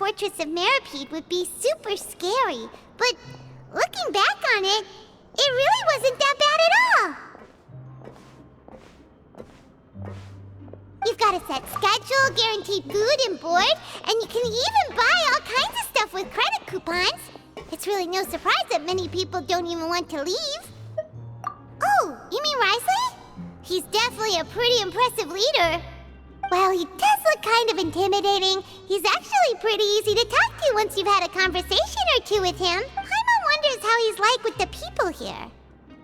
fortress of Meripede would be super scary. But looking back on it, it really wasn't that bad at all. You've got a set schedule, guaranteed food and board, and you can even buy all kinds of stuff with credit coupons. It's really no surprise that many people don't even want to leave. Oh, you mean Risley? He's definitely a pretty impressive leader. Well, he does look kind of intimidating. He's actually pretty easy to talk to once you've had a conversation or two with him. Paimon wonders how he's like with the people here.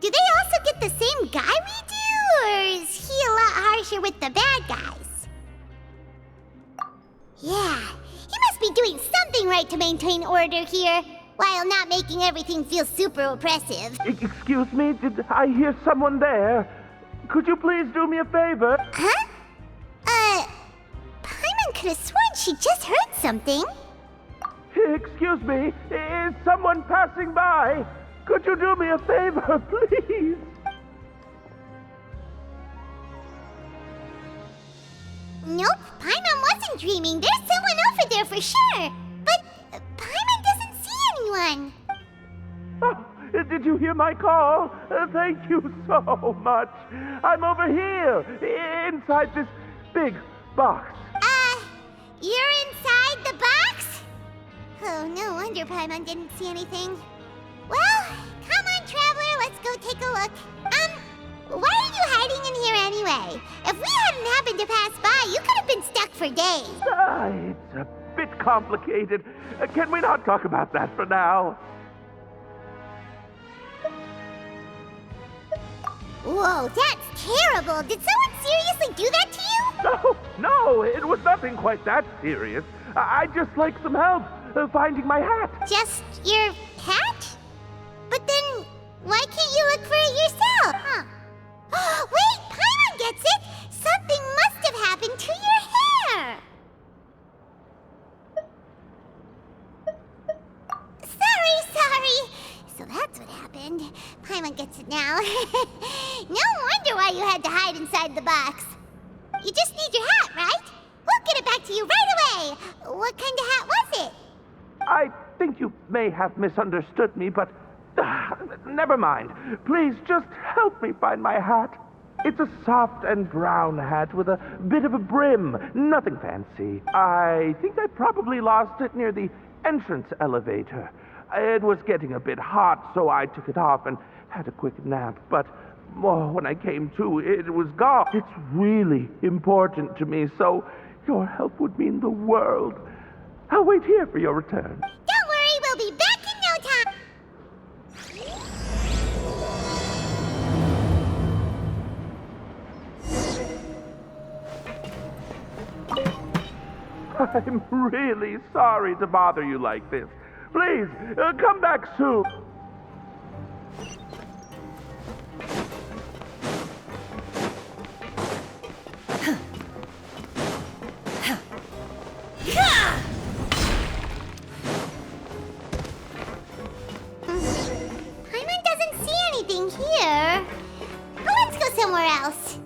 Do they also get the same guy we do, or is he a lot harsher with the bad guys? Yeah, he must be doing something right to maintain order here, while not making everything feel super oppressive. Excuse me, did I hear someone there? Could you please do me a favor? Huh? Paimon could have sworn she just heard something. Excuse me, is someone passing by? Could you do me a favor, please? Nope, Paimon wasn't dreaming. There's someone over there for sure. But Paimon doesn't see anyone. Oh, did you hear my call? Thank you so much. I'm over here, inside this big box. You're inside the box? Oh, no wonder Paimon didn't see anything. Well, come on, Traveler, let's go take a look. Why are you hiding in here anyway? If we hadn't happened to pass by, you could have been stuck for days. It's a bit complicated. Can we not talk about that for now? Whoa, that's terrible. Did someone seriously do that to you? No, it was nothing quite that serious. I'd just like some help finding my hat. Just your hat? But then, why can't you look for it yourself? Huh? Wait, Paimon gets it! Something must have happened to your hair! Sorry. So that's what happened. Paimon gets it now. No wonder why you had to hide inside the box. You just need your hat, right? We'll get it back to you right away. What kind of hat was it? I think you may have misunderstood me, but never mind. Please just help me find my hat. It's a soft and brown hat with a bit of a brim. Nothing fancy. I think I probably lost it near the entrance elevator. It was getting a bit hot, so I took it off and had a quick nap. But when I came to, it was gone. It's really important to me, so your help would mean the world. I'll wait here for your return. Don't worry, we'll be back in no time. I'm really sorry to bother you like this. Please, come back soon. Paimon doesn't see anything here. Let's go somewhere else.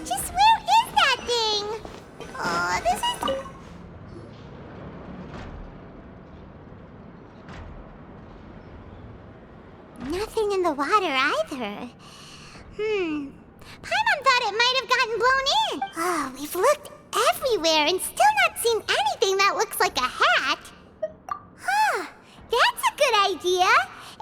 Just where is that thing? Oh, this is... Nothing water either. Paimon thought it might have gotten blown in. Oh, we've looked everywhere and still not seen anything that looks like a hat. Huh, that's a good idea.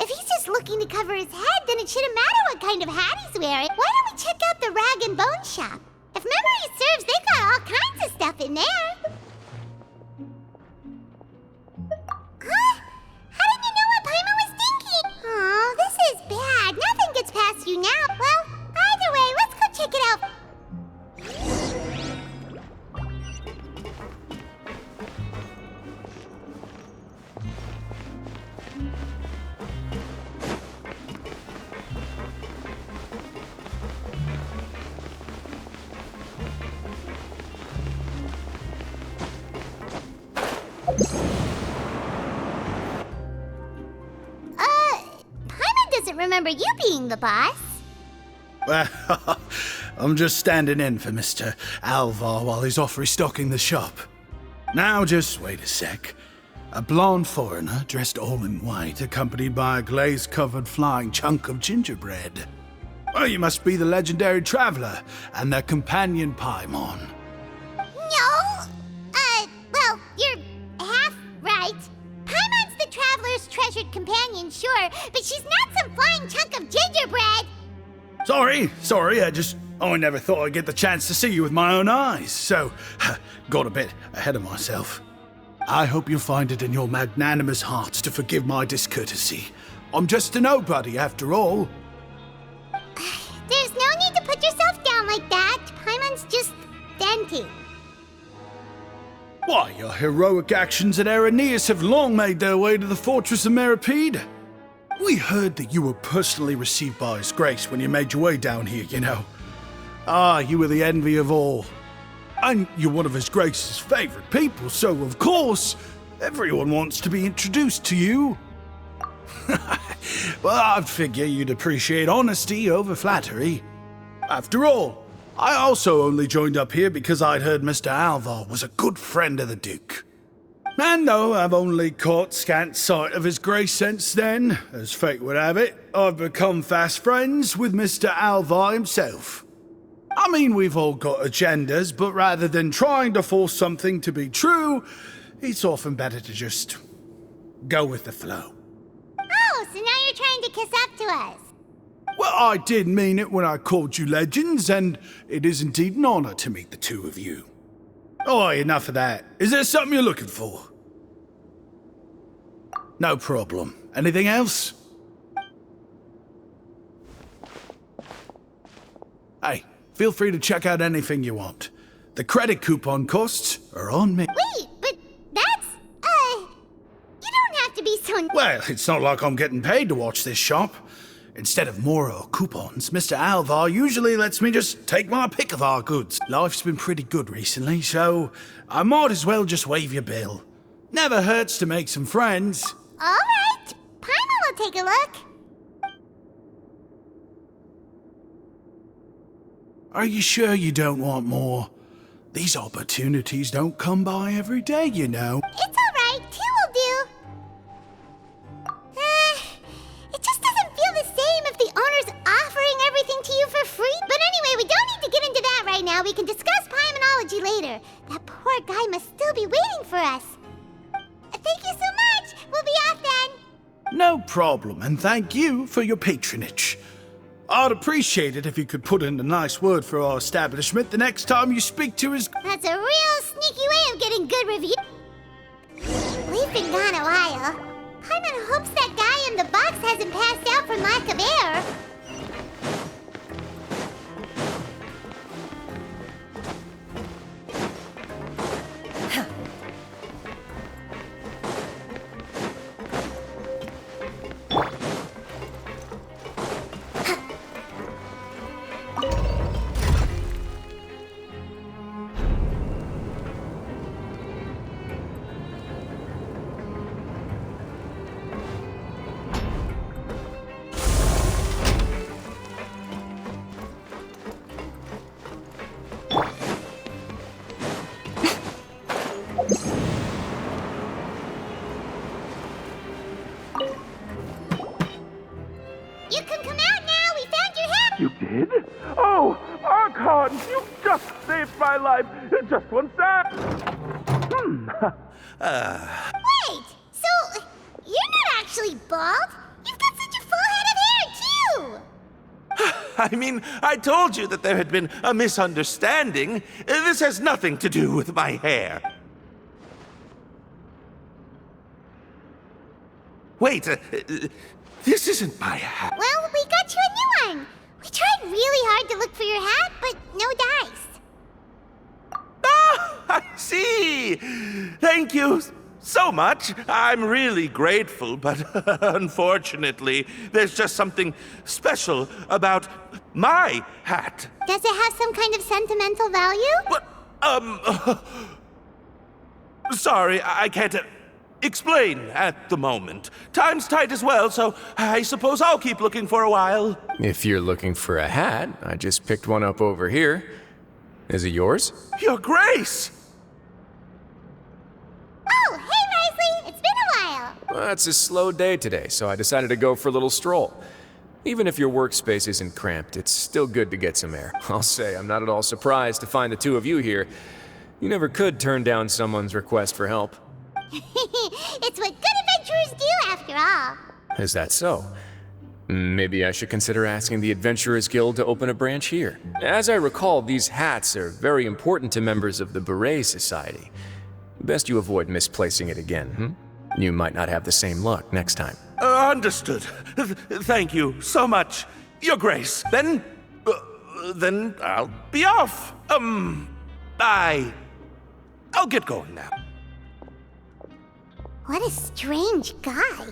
If he's just looking to cover his head, then it shouldn't matter what kind of hat he's wearing. Why don't we check out the Rag and Bone Shop? If memory serves, they've got all kinds of stuff in there. Huh? How did you know what Paimon was thinking? Oh, this is bad. Nothing gets past you now. Well, either way, let's go check it out. Paimon doesn't remember you being the boss. Well, I'm just standing in for Mr. Alvar while he's off restocking the shop. Now, just wait a sec. A blonde foreigner dressed all in white, accompanied by a glaze-covered flying chunk of gingerbread. Well, you must be the legendary traveler and their companion Paimon. No! Well, you're half right. Paimon's the traveler's treasured companion, sure, but she's not some flying chunk of gingerbread! Sorry, I never thought I'd get the chance to see you with my own eyes, so got a bit ahead of myself. I hope you find it in your magnanimous hearts to forgive my discourtesy. I'm just a nobody, after all. There's no need to put yourself down like that. Paimon's just venting. Why, your heroic actions at Araneus have long made their way to the fortress of Meripede. We heard that you were personally received by His Grace when you made your way down here, you know. You were the envy of all. And you're one of His Grace's favorite people, so of course, everyone wants to be introduced to you. Well, I'd figure you'd appreciate honesty over flattery. After all, I also only joined up here because I'd heard Mr. Alvar was a good friend of the Duke. And though I've only caught scant sight of His Grace since then, as fate would have it, I've become fast friends with Mr. Alvar himself. I mean, we've all got agendas, but rather than trying to force something to be true, it's often better to just go with the flow. Oh, so now you're trying to kiss up to us. Well, I did mean it when I called you legends, and it is indeed an honor to meet the two of you. Oh, enough of that. Is there something you're looking for? No problem. Anything else? Hey, feel free to check out anything you want. The credit coupon costs are on me. Wait, but that's, you don't have to be so... Well, it's not like I'm getting paid to watch this shop. Instead of more coupons, Mr. Alvar usually lets me just take my pick of our goods. Life's been pretty good recently, so I might as well just waive your bill. Never hurts to make some friends. All right, Paimon will take a look. Are you sure you don't want more? These opportunities don't come by every day, you know. It's all right, two will do. It just doesn't feel the same if the owner's offering everything to you for free. But anyway, we don't need to get into that right now. We can discuss Paimonology later. That poor guy must still be waiting for us. Thank you so much. We'll be off then. No problem, and thank you for your patronage. I'd appreciate it if you could put in a nice word for our establishment the next time you speak to His... That's a real sneaky way of getting good reviews. We've been gone a while. Paimon hopes that guy in the box hasn't passed out from lack of air. did? Oh, Archon, you just saved my life. Just one sec. Wait, so you're not actually bald? You've got such a full head of hair, too! I mean, I told you that there had been a misunderstanding. This has nothing to do with my hair. Wait, this isn't my hat. Well, we got you a new one. We tried really hard to look for your hat, but no dice. Ah, I see. Thank you so much. I'm really grateful, but unfortunately, there's just something special about my hat. Does it have some kind of sentimental value? But, sorry, I can't explain at the moment. Time's tight as well, so I suppose I'll keep looking for a while. If you're looking for a hat, I just picked one up over here. Is it yours? Your Grace! Oh, hey, Risley! It's been a while. Well, it's a slow day today, so I decided to go for a little stroll. Even if your workspace isn't cramped, it's still good to get some air. I'll say I'm not at all surprised to find the two of you here. You never could turn down someone's request for help. It's what good adventurers do, after all. Is that so? Maybe I should consider asking the Adventurers Guild to open a branch here. As I recall, these hats are very important to members of the Beret Society. Best you avoid misplacing it again, You might not have the same luck next time. Understood. Thank you so much, Your Grace. Then I'll be off. I'll get going now. What a strange guy.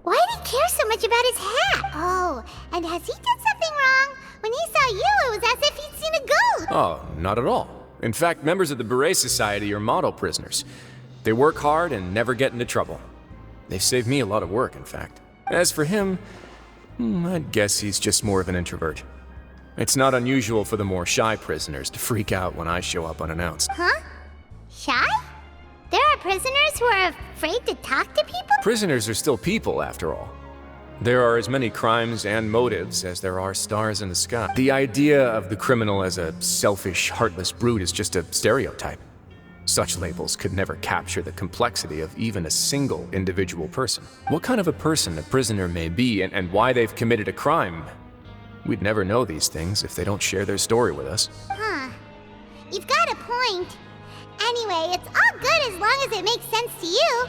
Why did he care so much about his hat? Oh, and has he done something wrong? When he saw you, it was as if he'd seen a ghost. Oh, not at all. In fact, members of the Beret Society are model prisoners. They work hard and never get into trouble. They've saved me a lot of work, in fact. As for him, I'd guess he's just more of an introvert. It's not unusual for the more shy prisoners to freak out when I show up unannounced. Huh? Shy? There are prisoners who are afraid to talk to people? Prisoners are still people, after all. There are as many crimes and motives as there are stars in the sky. The idea of the criminal as a selfish, heartless brute is just a stereotype. Such labels could never capture the complexity of even a single individual person. What kind of a person a prisoner may be and why they've committed a crime, we'd never know these things if they don't share their story with us. Huh. You've got a point. Anyway, it's all good as long as it makes sense to you.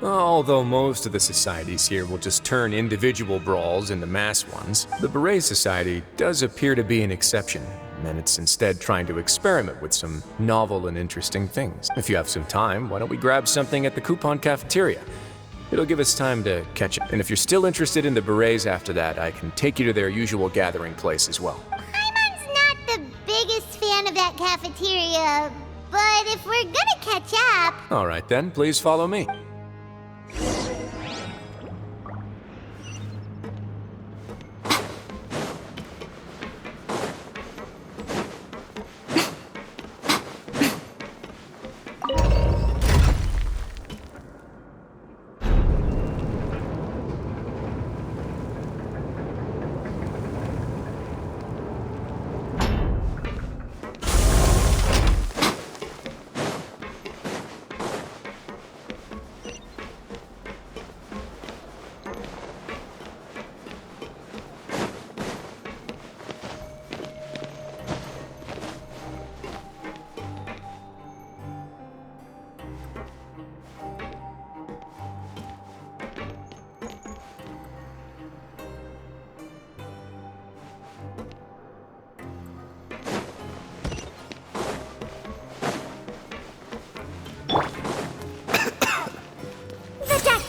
Although most of the societies here will just turn individual brawls into mass ones, the Beret Society does appear to be an exception, and it's instead trying to experiment with some novel and interesting things. If you have some time, why don't we grab something at the Coupon Cafeteria? It'll give us time to catch up. And if you're still interested in the Berets after that, I can take you to their usual gathering place as well. Paimon's not the biggest fan of that cafeteria, but if we're gonna catch up... All right then, please follow me.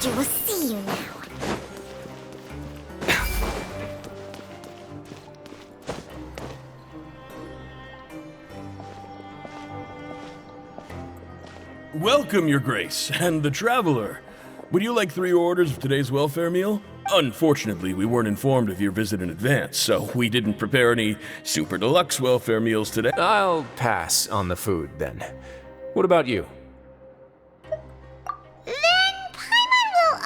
We'll see you now. Welcome, Your Grace, and the Traveler. Would you like 3 orders of today's welfare meal? Unfortunately, we weren't informed of your visit in advance, so we didn't prepare any super deluxe welfare meals today. I'll pass on the food, then. What about you?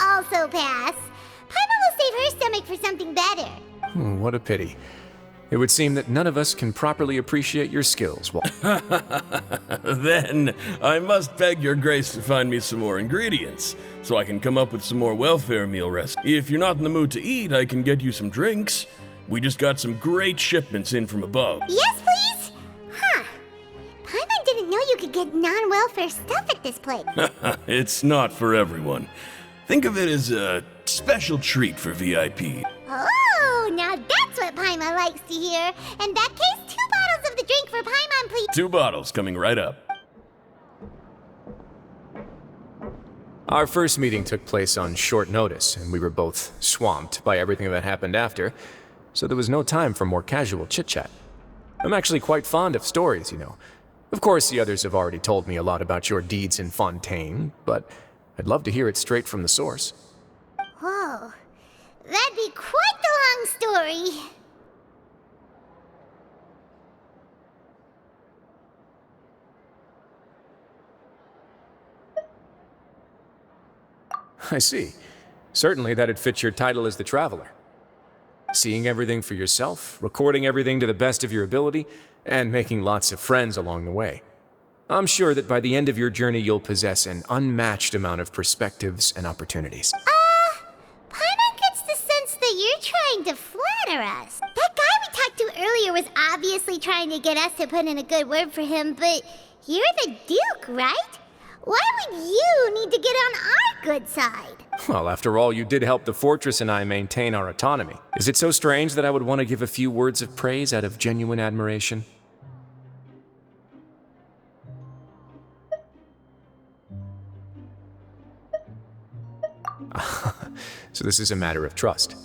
Also pass. Paimon will save her stomach for something better. What a pity. It would seem that none of us can properly appreciate your skills. Then I must beg your grace to find me some more ingredients, so I can come up with some more welfare meal recipes. If you're not in the mood to eat, I can get you some drinks. We just got some great shipments in from above. Yes, please? Huh. Paimon didn't know you could get non-welfare stuff at this place. It's not for everyone. Think of it as a special treat for VIP. Oh, now that's what Paimon likes to hear. In that case, 2 bottles of the drink for Paimon, please. 2 bottles coming right up. Our first meeting took place on short notice, and we were both swamped by everything that happened after, so there was no time for more casual chit-chat. I'm actually quite fond of stories, you know. Of course, the others have already told me a lot about your deeds in Fontaine, but I'd love to hear it straight from the source. Whoa. That'd be quite the long story. I see. Certainly that'd fit your title as the Traveler. Seeing everything for yourself, recording everything to the best of your ability, and making lots of friends along the way. I'm sure that by the end of your journey you'll possess an unmatched amount of perspectives and opportunities. Paimon gets the sense that you're trying to flatter us. That guy we talked to earlier was obviously trying to get us to put in a good word for him, but you're the Duke, right? Why would you need to get on our good side? Well, after all, you did help the fortress and I maintain our autonomy. Is it so strange that I would want to give a few words of praise out of genuine admiration? So this is a matter of trust.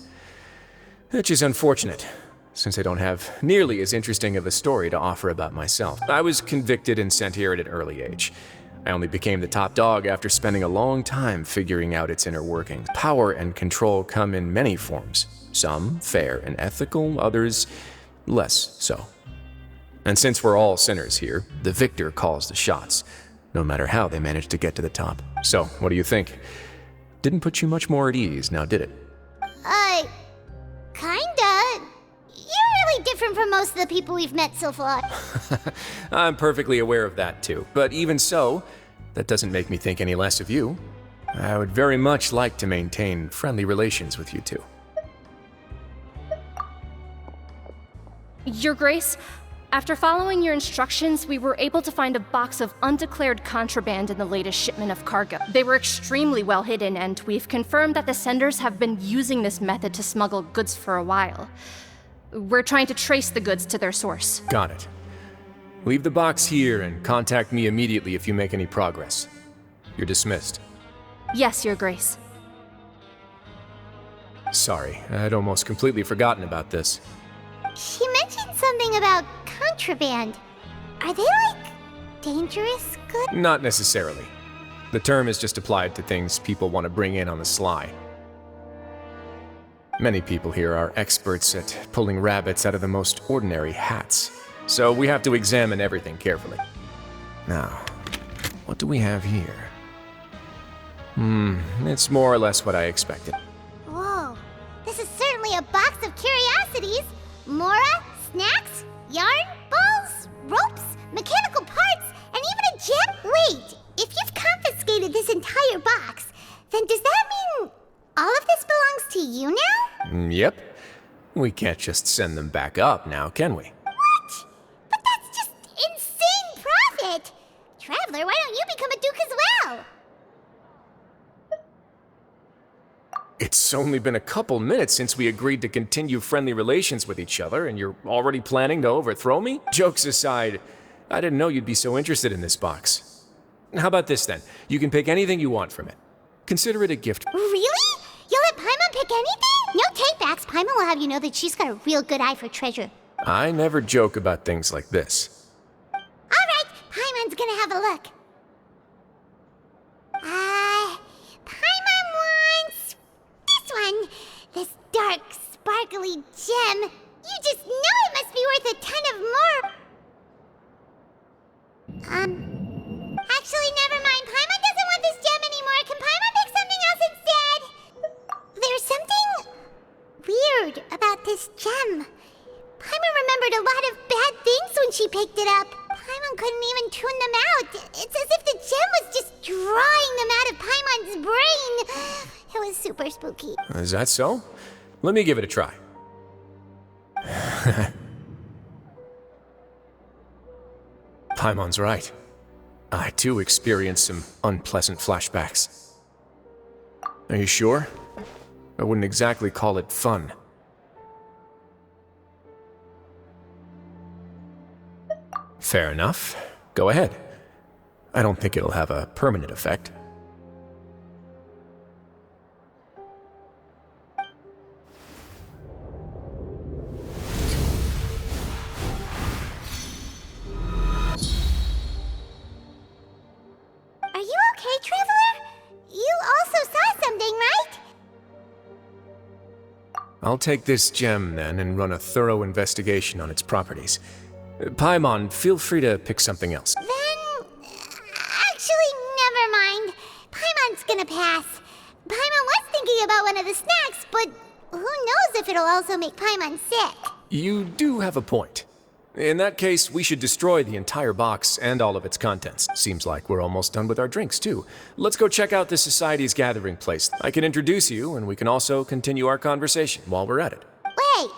Which is unfortunate, since I don't have nearly as interesting of a story to offer about myself. I was convicted and sent here at an early age. I only became the top dog after spending a long time figuring out its inner workings. Power and control come in many forms. Some fair and ethical, others less so. And since we're all sinners here, the victor calls the shots, no matter how they manage to get to the top. So, what do you think? Didn't put you much more at ease, now did it? Kinda. You're really different from most of the people we've met so far. I'm perfectly aware of that too. But even so, that doesn't make me think any less of you. I would very much like to maintain friendly relations with you two. Your Grace, after following your instructions, we were able to find a box of undeclared contraband in the latest shipment of cargo. They were extremely well hidden, and we've confirmed that the senders have been using this method to smuggle goods for a while. We're trying to trace the goods to their source. Got it. Leave the box here and contact me immediately if you make any progress. You're dismissed. Yes, Your Grace. Sorry, I'd almost completely forgotten about this. She mentioned something about contraband. Are they, dangerous goods? Not necessarily. The term is just applied to things people want to bring in on the sly. Many people here are experts at pulling rabbits out of the most ordinary hats, so we have to examine everything carefully. Now, what do we have here? It's more or less what I expected. Whoa, this is certainly a box of curiosities. Mora, snacks, yarn, balls, ropes, mechanical parts, and even a gem. Wait, if you've confiscated this entire box, then does that mean all of this belongs to you now? Yep. We can't just send them back up now, can we? What? But that's just insane profit! Traveler, why don't you become a duke as well? It's only been a couple minutes since we agreed to continue friendly relations with each other, and you're already planning to overthrow me? Jokes aside, I didn't know you'd be so interested in this box. How about this then? You can pick anything you want from it. Consider it a gift. Really? You'll let Paimon pick anything? No takebacks. Paimon will have you know that she's got a real good eye for treasure. I never joke about things like this. Alright, Paimon's gonna have a look. Paimon wants this one. This dark, sparkly gem. You just know it must be worth a ton of more. Actually, never mind. Paimon doesn't want this gem anymore. Can Paimon pick something else instead? There's something weird about this gem. Paimon she picked it up. Paimon couldn't even tune them out. It's as if the gem was just drawing them out of Paimon's brain. It was super spooky. Is that so? Let me give it a try. Paimon's right. I too experienced some unpleasant flashbacks. Are you sure? I wouldn't exactly call it fun. Fair enough. Go ahead. I don't think it'll have a permanent effect. Are you okay, Traveler? You also saw something, right? I'll take this gem then and run a thorough investigation on its properties. Paimon, feel free to pick something else. Then... actually, never mind. Paimon's gonna pass. Paimon was thinking about one of the snacks, but who knows if it'll also make Paimon sick. You do have a point. In that case, we should destroy the entire box and all of its contents. Seems like we're almost done with our drinks, too. Let's go check out the Society's gathering place. I can introduce you, and we can also continue our conversation while we're at it. Wait,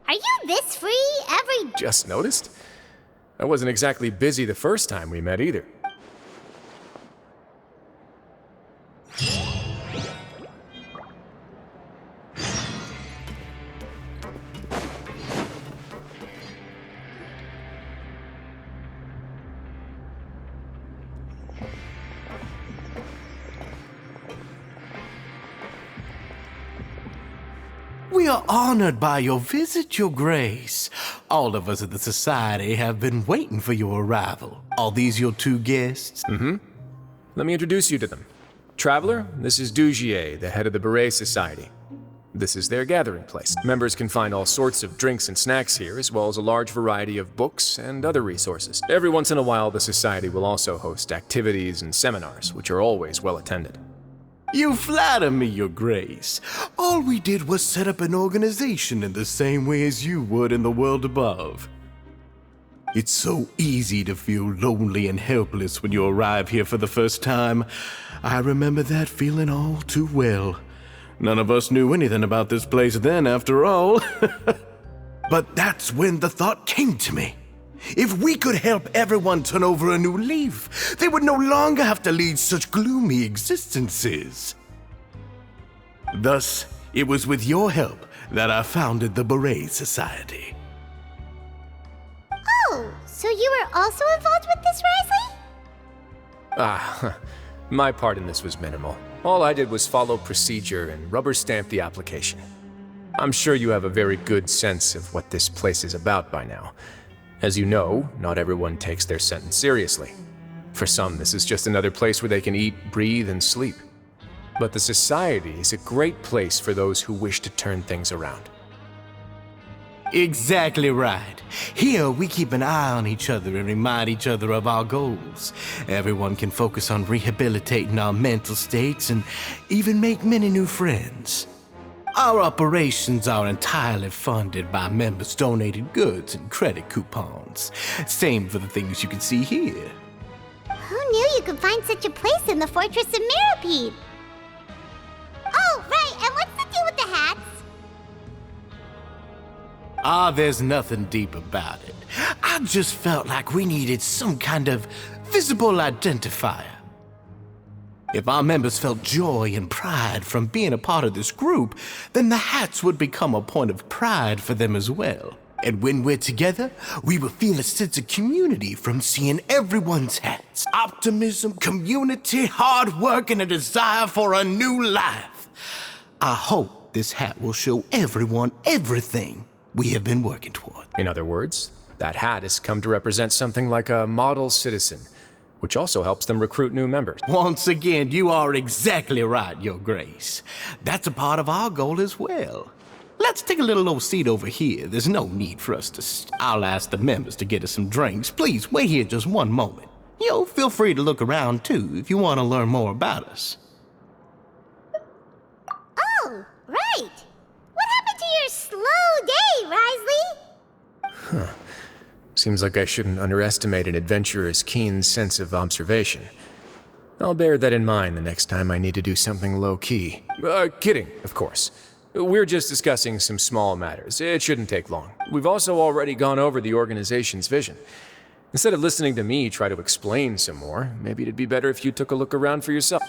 are you this free every... Just noticed? I wasn't exactly busy the first time we met either. We are honored by your visit, Your Grace. All of us at the Society have been waiting for your arrival. Are these your two guests? Mm-hmm. Let me introduce you to them. Traveler, this is Dugier, the head of the Beret Society. This is their gathering place. Members can find all sorts of drinks and snacks here, as well as a large variety of books and other resources. Every once in a while, the Society will also host activities and seminars, which are always well attended. You flatter me, Your Grace. All we did was set up an organization in the same way as you would in the world above. It's so easy to feel lonely and helpless when you arrive here for the first time. I remember that feeling all too well. None of us knew anything about this place then, after all. But that's when the thought came to me. If we could help everyone turn over a new leaf, they would no longer have to lead such gloomy existences. Thus, it was with your help that I founded the Beret Society. Oh, so you were also involved with this, Risley? My part in this was minimal. All I did was follow procedure and rubber stamp the application. I'm sure you have a very good sense of what this place is about by now. As you know, not everyone takes their sentence seriously. For some, this is just another place where they can eat, breathe, and sleep. But the Society is a great place for those who wish to turn things around. Exactly right. Here, we keep an eye on each other and remind each other of our goals. Everyone can focus on rehabilitating our mental states and even make many new friends. Our operations are entirely funded by members' donated goods and credit coupons. Same for the things you can see here. Who knew you could find such a place in the Fortress of Mirapede? Oh, right, and what's the deal with the hats? There's nothing deep about it. I just felt like we needed some kind of visible identifier. If our members felt joy and pride from being a part of this group, then the hats would become a point of pride for them as well. And when we're together, we will feel a sense of community from seeing everyone's hats. Optimism, community, hard work, and a desire for a new life. I hope this hat will show everyone everything we have been working toward. In other words, that hat has come to represent something like a model citizen, which also helps them recruit new members. Once again, you are exactly right, Your Grace. That's a part of our goal as well. Let's take a little old seat over here. There's no need for us to I'll ask the members to get us some drinks. Please, wait here just one moment. Feel free to look around, too, if you want to learn more about us. Oh, right. What happened to your slow day, Risley? Seems like I shouldn't underestimate an adventurer's keen sense of observation. I'll bear that in mind the next time I need to do something low-key. Kidding, of course. We're just discussing some small matters. It shouldn't take long. We've also already gone over the organization's vision. Instead of listening to me try to explain some more, maybe it'd be better if you took a look around for yourself.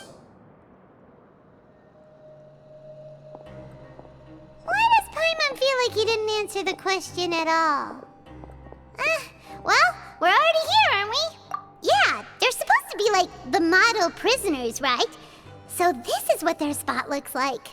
Why does Paimon feel like he didn't answer the question at all? Well, we're already here, aren't we? Yeah, they're supposed to be like the model prisoners, right? So this is what their spot looks like.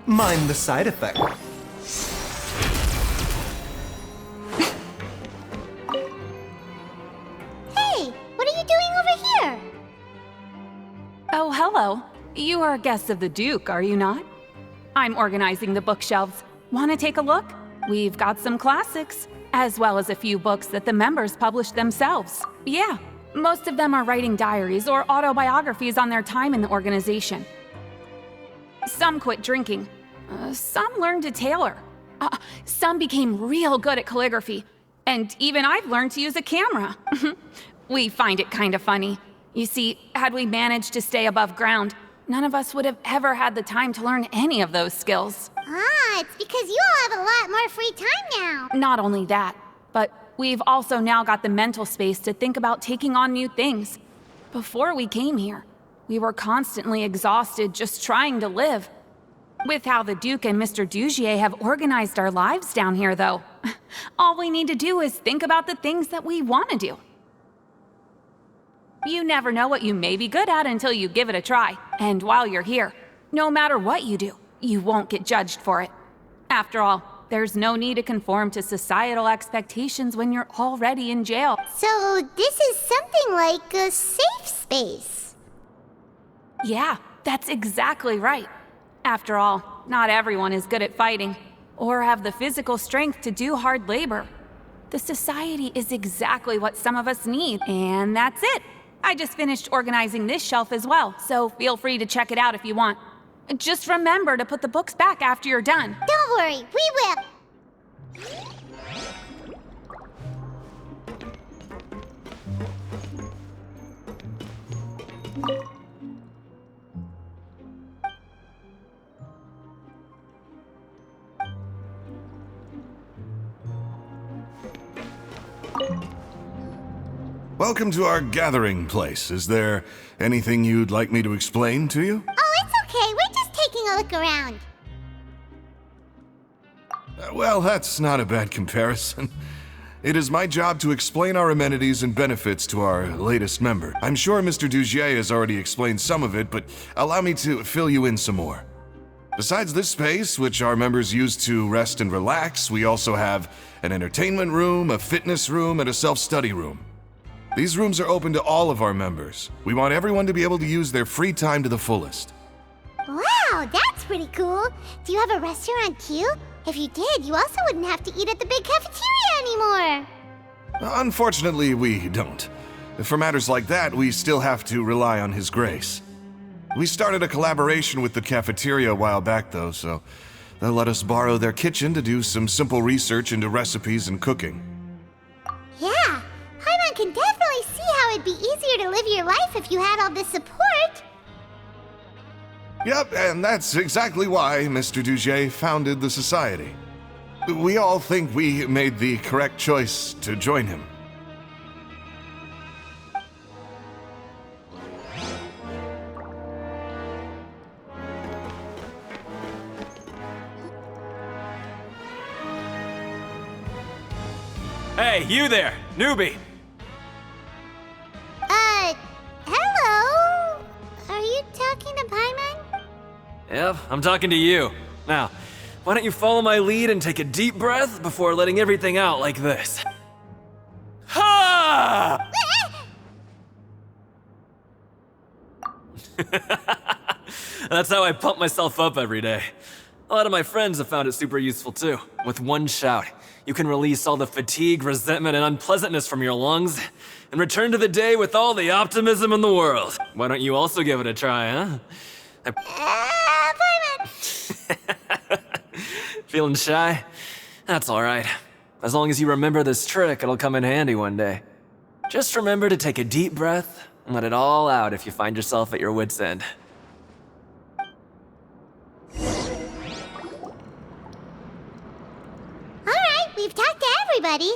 Mind the side effect. Hey, what are you doing over here? Oh, hello. You are guests of the Duke, are you not? I'm organizing the bookshelves. Want to take a look? We've got some classics, as well as a few books that the members published themselves. Yeah, most of them are writing diaries or autobiographies on their time in the organization. Some quit drinking. Some learned to tailor. Some became real good at calligraphy. And even I've learned to use a camera. We find it kind of funny. You see, had we managed to stay above ground, none of us would have ever had the time to learn any of those skills. It's because you all have a lot more free time now. Not only that, but we've also now got the mental space to think about taking on new things. Before we came here, we were constantly exhausted just trying to live. With how the Duke and Mr. Dugier have organized our lives down here, though, all we need to do is think about the things that we want to do. You never know what you may be good at until you give it a try. And while you're here, no matter what you do, you won't get judged for it. After all, there's no need to conform to societal expectations when you're already in jail. So this is something like a safe space. Yeah, that's exactly right. After all, not everyone is good at fighting, or have the physical strength to do hard labor. The society is exactly what some of us need, and that's it. I just finished organizing this shelf as well, so feel free to check it out if you want. Just remember to put the books back after you're done. Don't worry, we will. Welcome to our gathering place. Is there anything you'd like me to explain to you? Oh, it's okay. We're just taking a look around. Well, that's not a bad comparison. It is my job to explain our amenities and benefits to our latest member. I'm sure Mr. Dugier has already explained some of it, but allow me to fill you in some more. Besides this space, which our members use to rest and relax, we also have an entertainment room, a fitness room, and a self-study room. These rooms are open to all of our members. We want everyone to be able to use their free time to the fullest. Wow, that's pretty cool. Do you have a restaurant too? If you did, you also wouldn't have to eat at the big cafeteria anymore. Unfortunately, we don't. For matters like that, we still have to rely on His grace. We started a collaboration with the cafeteria a while back, though, so they'll let us borrow their kitchen to do some simple research into recipes and cooking. Yeah, Paimon can definitely see how it'd be easier to live your life if you had all this support. Yep, and that's exactly why Mr. Dugier founded the society. We all think we made the correct choice to join him. Hey, you there, newbie! Yep, I'm talking to you. Now, why don't you follow my lead and take a deep breath before letting everything out like this? Ha! That's how I pump myself up every day. A lot of my friends have found it super useful too. With one shout, you can release all the fatigue, resentment, and unpleasantness from your lungs and return to the day with all the optimism in the world. Why don't you also give it a try, huh? Feeling shy? That's alright. As long as you remember this trick, it'll come in handy one day. Just remember to take a deep breath and let it all out if you find yourself at your wit's end. Alright, we've talked to everybody.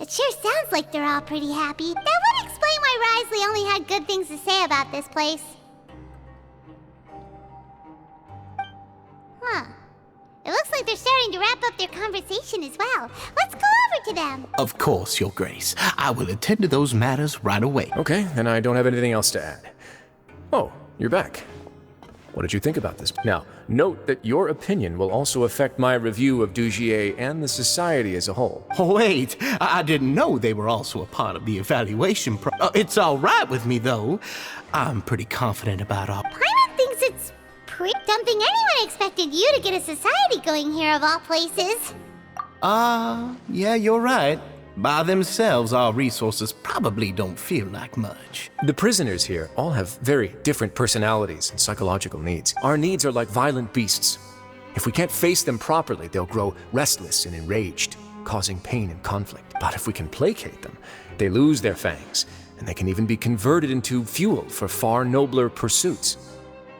It sure sounds like they're all pretty happy. That would explain why Risley only had good things to say about this place. Huh. It looks like they're starting to wrap up their conversation as well. Let's go over to them. Of course, Your Grace. I will attend to those matters right away. Okay, then I don't have anything else to add. Oh, you're back. What did you think about this? Now, note that your opinion will also affect my review of Dugier and the society as a whole. Oh, wait, I didn't know they were also a part of the evaluation it's all right with me, though. I'm pretty confident about our... Paimon thinks it's don't think anyone expected you to get a society going here of all places. Yeah, you're right. By themselves, our resources probably don't feel like much. The prisoners here all have very different personalities and psychological needs. Our needs are like violent beasts. If we can't face them properly, they'll grow restless and enraged, causing pain and conflict. But if we can placate them, they lose their fangs, and they can even be converted into fuel for far nobler pursuits.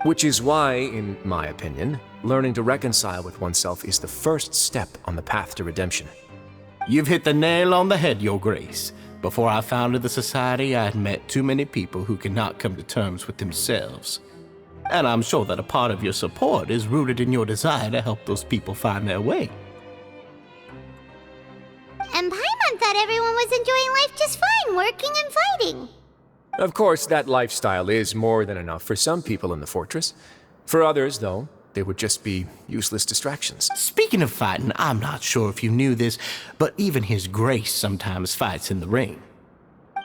Which is why, in my opinion, learning to reconcile with oneself is the first step on the path to redemption. You've hit the nail on the head, Your Grace. Before I founded the Society, I had met too many people who could not come to terms with themselves. And I'm sure that a part of your support is rooted in your desire to help those people find their way. And Paimon thought everyone was enjoying life just fine, working and fighting. Of course, that lifestyle is more than enough for some people in the fortress. For others, though, they would just be useless distractions. Speaking of fighting, I'm not sure if you knew this, but even His Grace sometimes fights in the ring.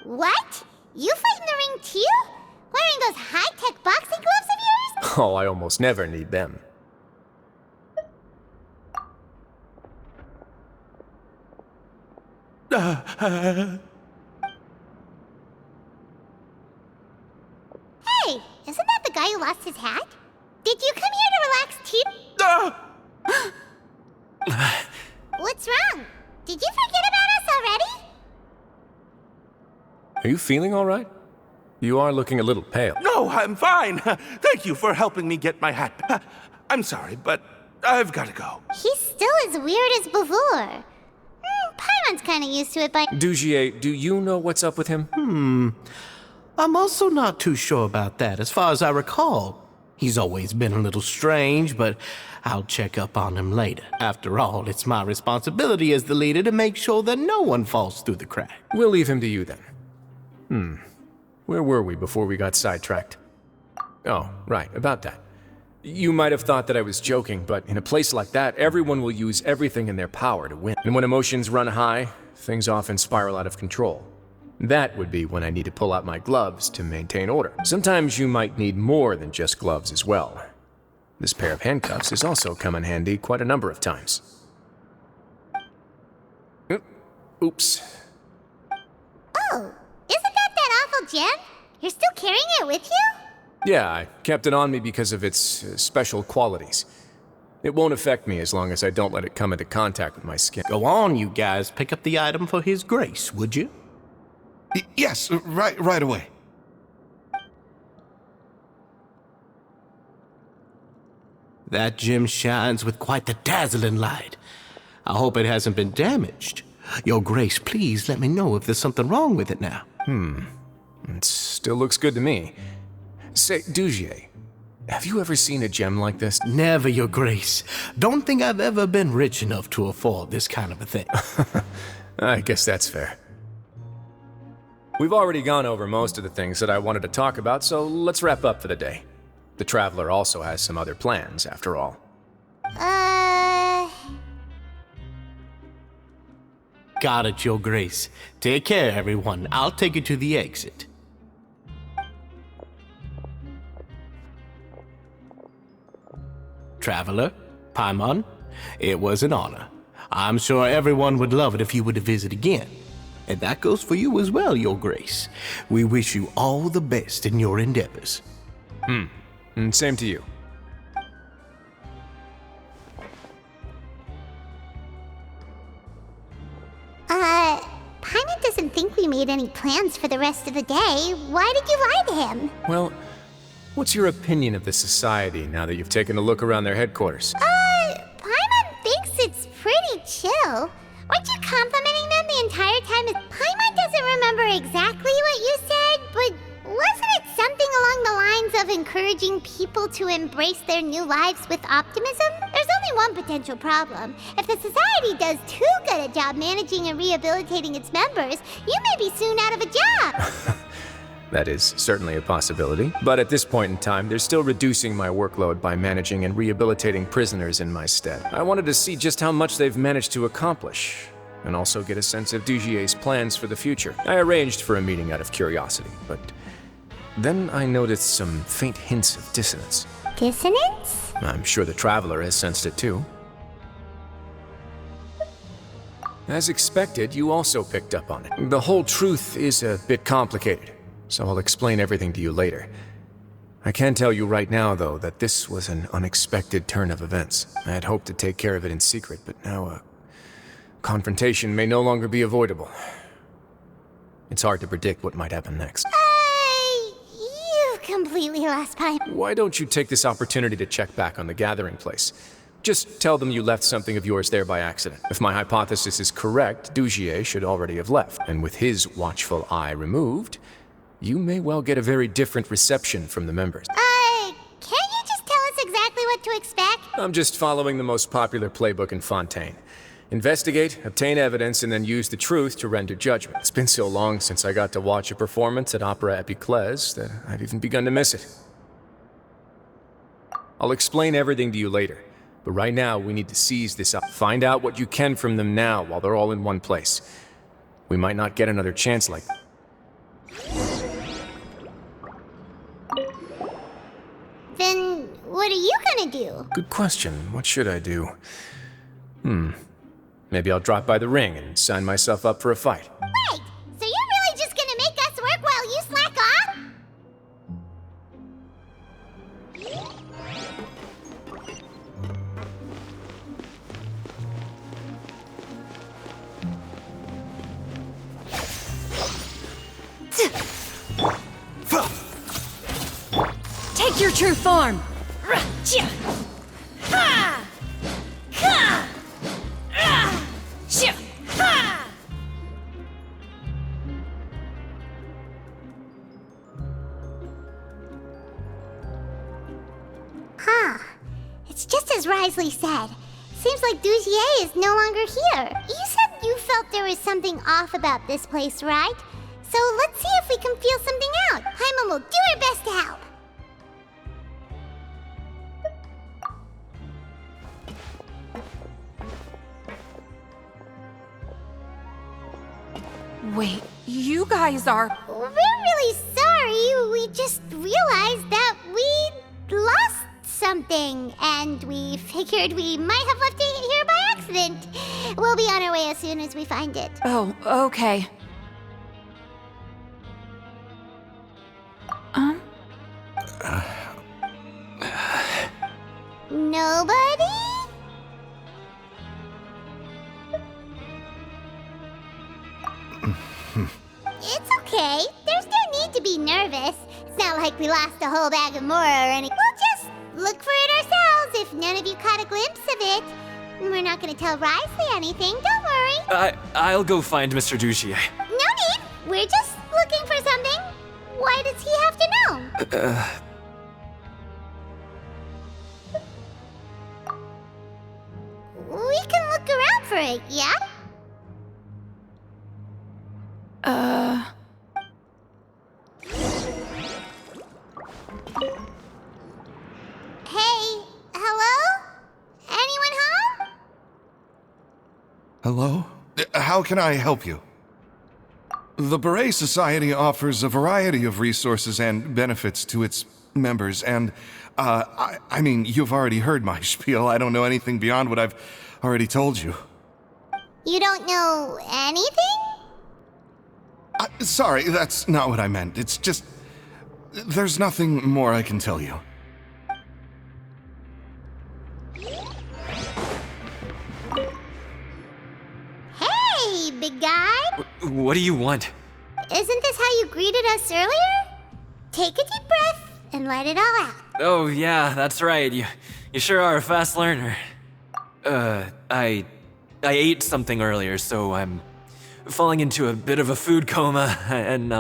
What? You fight in the ring too? Wearing those high-tech boxing gloves of yours? Oh, I almost never need them. Hey, isn't that the guy who lost his hat? Did you come here to relax too? What's wrong? Did you forget about us already? Are you feeling all right? You are looking a little pale. No, I'm fine. Thank you for helping me get my hat. I'm sorry, but I've got to go. He's still as weird as before. Paimon's kind of used to it, but... Dugier, do you know what's up with him? I'm also not too sure about that, as far as I recall. He's always been a little strange, but I'll check up on him later. After all, it's my responsibility as the leader to make sure that no one falls through the crack. We'll leave him to you then. Where were we before we got sidetracked? Oh, right, about that. You might have thought that I was joking, but in a place like that, everyone will use everything in their power to win. And when emotions run high, things often spiral out of control. That would be when I need to pull out my gloves to maintain order. Sometimes you might need more than just gloves as well. This pair of handcuffs has also come in handy quite a number of times. Oops. Oh, isn't that awful gem? You're still carrying it with you? Yeah, I kept it on me because of its special qualities. It won't affect me as long as I don't let it come into contact with my skin. Go on, you guys. Pick up the item for His Grace, would you? Yes, right away. That gem shines with quite the dazzling light. I hope it hasn't been damaged. Your Grace, please let me know if there's something wrong with it now. It still looks good to me. Say, Dugier, have you ever seen a gem like this? Never, Your Grace. Don't think I've ever been rich enough to afford this kind of a thing. I guess that's fair. We've already gone over most of the things that I wanted to talk about, so let's wrap up for the day. The Traveler also has some other plans, after all. Got it, Your Grace. Take care, everyone. I'll take you to the exit. Traveler, Paimon, it was an honor. I'm sure everyone would love it if you were to visit again. And that goes for you as well, Your Grace. We wish you all the best in your endeavors. And same to you. Paimon doesn't think we made any plans for the rest of the day. Why did you lie to him? Well, what's your opinion of the Society now that you've taken a look around their headquarters? Paimon thinks it's pretty chill. Weren't you complimenting them the entire time? Paimon doesn't remember exactly what you said, but wasn't it something along the lines of encouraging people to embrace their new lives with optimism? There's only one potential problem. If the Society does too good a job managing and rehabilitating its members, you may be soon out of a job. That is certainly a possibility. But at this point in time, they're still reducing my workload by managing and rehabilitating prisoners in my stead. I wanted to see just how much they've managed to accomplish, and also get a sense of Dugier's plans for the future. I arranged for a meeting out of curiosity, but then I noticed some faint hints of dissonance. Dissonance? I'm sure the Traveler has sensed it too. As expected, you also picked up on it. The whole truth is a bit complicated, so I'll explain everything to you later. I can tell you right now, though, that this was an unexpected turn of events. I had hoped to take care of it in secret, but now a confrontation may no longer be avoidable. It's hard to predict what might happen next. You've completely lost Paimon. Why don't you take this opportunity to check back on the gathering place? Just tell them you left something of yours there by accident. If my hypothesis is correct, Dugier should already have left, and with his watchful eye removed, you may well get a very different reception from the members. Can't you just tell us exactly what to expect? I'm just following the most popular playbook in Fontaine. Investigate, obtain evidence, and then use the truth to render judgment. It's been so long since I got to watch a performance at Opera Epiclese that I've even begun to miss it. I'll explain everything to you later, but right now we need to seize this up. Find out what you can from them now while they're all in one place. We might not get another chance like that. Then what are you gonna do? Good question. What should I do? Maybe I'll drop by the ring and sign myself up for a fight. Wait, so you're really just gonna make us work while you slack off? Take your true form! It's just as Risley said. Seems like Dugier is no longer here. You said you felt there was something off about this place, right? So let's see if we can feel something out. Paimon will do her best to help. Wait, you guys are... We're really sorry. We just realized that we lost something, and we figured we might have left it here by accident. We'll be on our way as soon as we find it. Oh, okay. Nobody? It's okay. There's no need to be nervous. It's not like we lost a whole bag of Mora or anything. We'll just look for it ourselves if none of you caught a glimpse of it. We're not gonna tell Risley anything, don't worry. I'll go find Mr. Dugier. No need. We're just looking for something. Why does he have to know? We can look around for it, yeah? Hello? How can I help you? The Beret Society offers a variety of resources and benefits to its members, and, I mean, you've already heard my spiel. I don't know anything beyond what I've already told you. You don't know anything? Sorry, that's not what I meant. It's just... there's nothing more I can tell you. Hey, big guy! What do you want? Isn't this how you greeted us earlier? Take a deep breath and let it all out. Oh, yeah, that's right. You sure are a fast learner. I ate something earlier, so I'm falling into a bit of a food coma, and,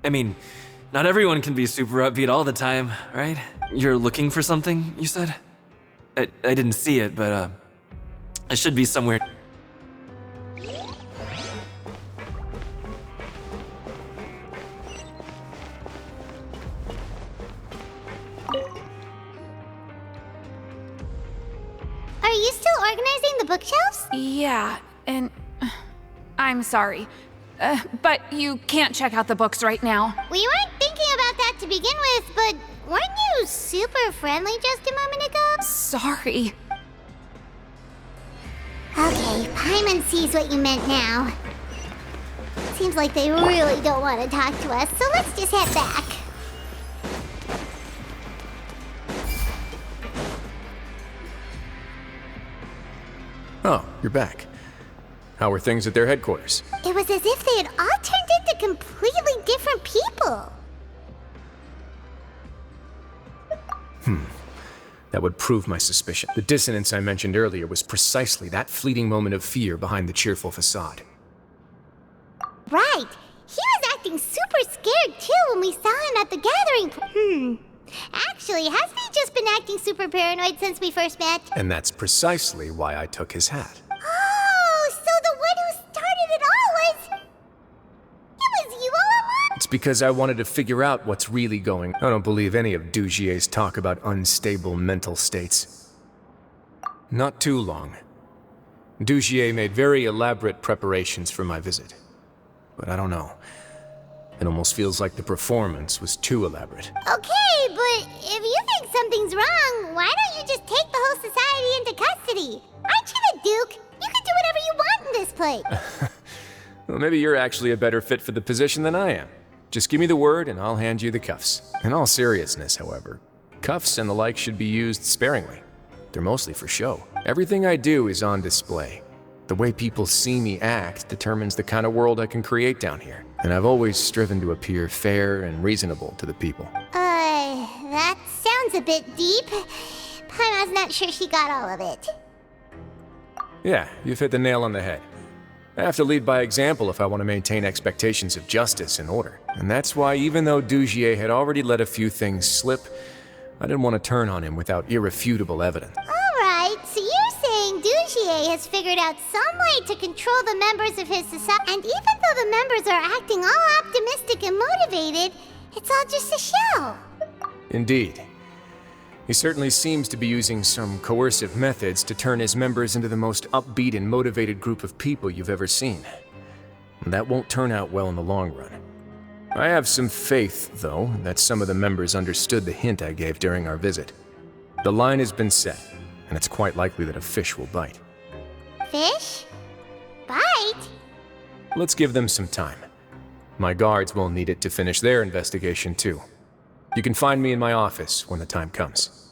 I mean, not everyone can be super upbeat all the time, right? You're looking for something, you said? I didn't see it, but, it should be somewhere. Are you still organizing the bookshelves? Yeah, and I'm sorry. But you can't check out the books right now. We weren't thinking about that to begin with, but weren't you super friendly just a moment ago? Sorry. Okay, Paimon sees what you meant now. Seems like they really don't want to talk to us, so let's just head back. Oh, you're back. How are things at their headquarters? It was as if they had all turned into completely different people. That would prove my suspicion. The dissonance I mentioned earlier was precisely that fleeting moment of fear behind the cheerful facade. Right. He was acting super scared too when we saw him at the gathering. Actually, hasn't he just been acting super paranoid since we first met? And that's precisely why I took his hat. Oh, so the one who started it all was... It was you all along? It's because I wanted to figure out what's really going on. I don't believe any of Dugier's talk about unstable mental states. Not too long. Dugier made very elaborate preparations for my visit. But I don't know. It almost feels like the performance was too elaborate. Okay, but if you think something's wrong, why don't you just take the whole society into custody? Aren't you the Duke? You can do whatever you want in this place. Well, maybe you're actually a better fit for the position than I am. Just give me the word and I'll hand you the cuffs. In all seriousness, however, cuffs and the like should be used sparingly. They're mostly for show. Everything I do is on display. The way people see me act determines the kind of world I can create down here. And I've always striven to appear fair and reasonable to the people. That sounds a bit deep. Paimon's not sure she got all of it. Yeah, you've hit the nail on the head. I have to lead by example if I want to maintain expectations of justice and order. And that's why even though Dugier had already let a few things slip, I didn't want to turn on him without irrefutable evidence. Alright, so you're saying Dugier has figured out some way to control the members of his society, and even though the members are acting all optimistic and motivated, it's all just a show. Indeed. He certainly seems to be using some coercive methods to turn his members into the most upbeat and motivated group of people you've ever seen. And that won't turn out well in the long run. I have some faith, though, that some of the members understood the hint I gave during our visit. The line has been set, and it's quite likely that a fish will bite. Fish? Bite? Let's give them some time. My guards will need it to finish their investigation, too. You can find me in my office when the time comes.